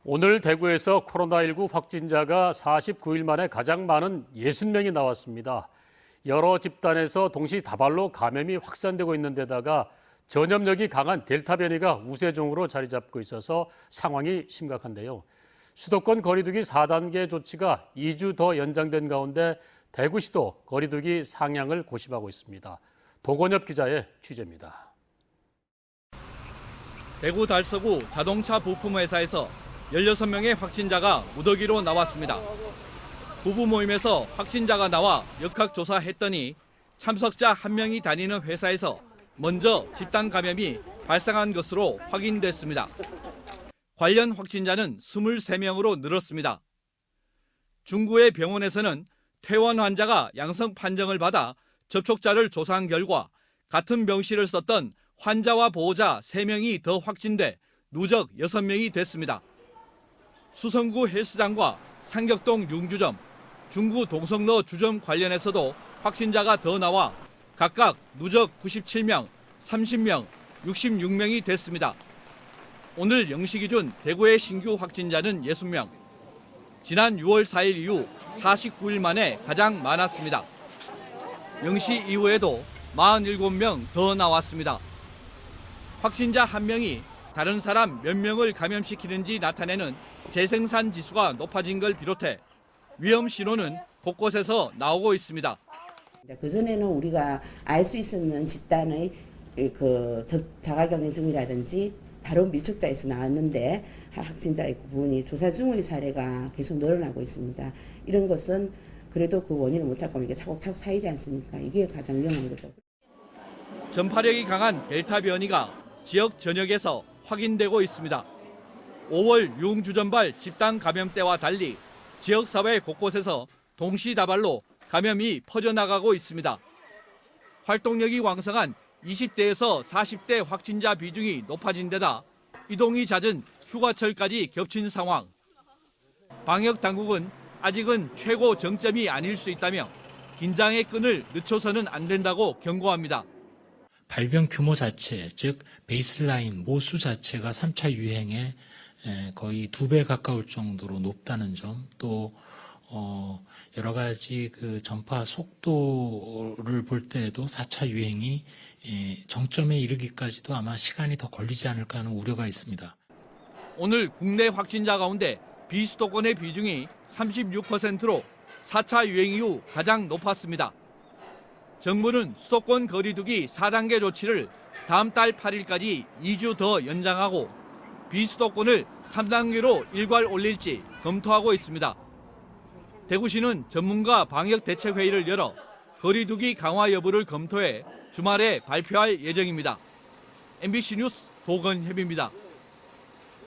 오늘 대구에서 코로나19 확진자가 49일 만에 가장 많은 60명이 나왔습니다. 여러 집단에서 동시다발로 감염이 확산되고 있는 데다가 전염력이 강한 델타 변이가 우세종으로 자리 잡고 있어서 상황이 심각한데요. 수도권 거리두기 4단계 조치가 2주 더 연장된 가운데 대구시도 거리두기 상향을 고심하고 있습니다. 도건엽 기자의 취재입니다. 대구 달서구 자동차 부품 회사에서 16명의 확진자가 무더기로 나왔습니다. 부부 모임에서 확진자가 나와 역학조사했더니 참석자 1명이 다니는 회사에서 먼저 집단 감염이 발생한 것으로 확인됐습니다. 관련 확진자는 23명으로 늘었습니다. 중구의 병원에서는 퇴원 환자가 양성 판정을 받아 접촉자를 조사한 결과 같은 병실을 썼던 환자와 보호자 3명이 더 확진돼 누적 6명이 됐습니다. 수성구 헬스장과 상격동 융주점, 중구 동성로 주점 관련해서도 확진자가 더 나와 각각 누적 97명, 30명, 66명이 됐습니다. 오늘 0시 기준 대구의 신규 확진자는 60명. 지난 6월 4일 이후 49일 만에 가장 많았습니다. 0시 이후에도 47명 더 나왔습니다. 확진자 1명이 다른 사람 몇 명을 감염시키는지 나타내는 재생산 지수가 높아진 걸 비롯해 위험 신호는 곳곳에서 나오고 있습니다. 그전에는 우리가 알 수 있었는 집단의 자가격리 중이라든지 바로 밀접자에서 나왔는데 확진자의 부분이 조사 중의 사례가 계속 늘어나고 있습니다. 이런 것은 그래도 그 원인을 못 찾고 이게 차곡차곡 쌓이지 않습니까? 이게 가장 위험한 거죠. 전파력이 강한 델타 변이가 지역 전역에서 확인되고 있습니다. 5월 융주전발 집단 감염때와 달리 지역사회 곳곳에서 동시다발로 감염이 퍼져나가고 있습니다. 활동력이 왕성한 20대에서 40대 확진자 비중이 높아진 데다 이동이 잦은 휴가철까지 겹친 상황. 방역 당국은 아직은 최고 정점이 아닐 수 있다며 긴장의 끈을 늦춰서는 안 된다고 경고합니다. 발병 규모 자체, 즉 베이스라인 모수 자체가 3차 유행에 거의 2배 가까울 정도로 높다는 점, 또 여러 가지 그 전파 속도를 볼 때에도 4차 유행이 정점에 이르기까지도 아마 시간이 더 걸리지 않을까 하는 우려가 있습니다. 오늘 국내 확진자 가운데 비수도권의 비중이 36%로 4차 유행 이후 가장 높았습니다. 정부는 수도권 거리두기 4단계 조치를 다음 달 8일까지 2주 더 연장하고 비수도권을 3단계로 일괄 올릴지 검토하고 있습니다. 대구시는 전문가 방역대책회의를 열어 거리두기 강화 여부를 검토해 주말에 발표할 예정입니다. MBC 뉴스 도건협입니다.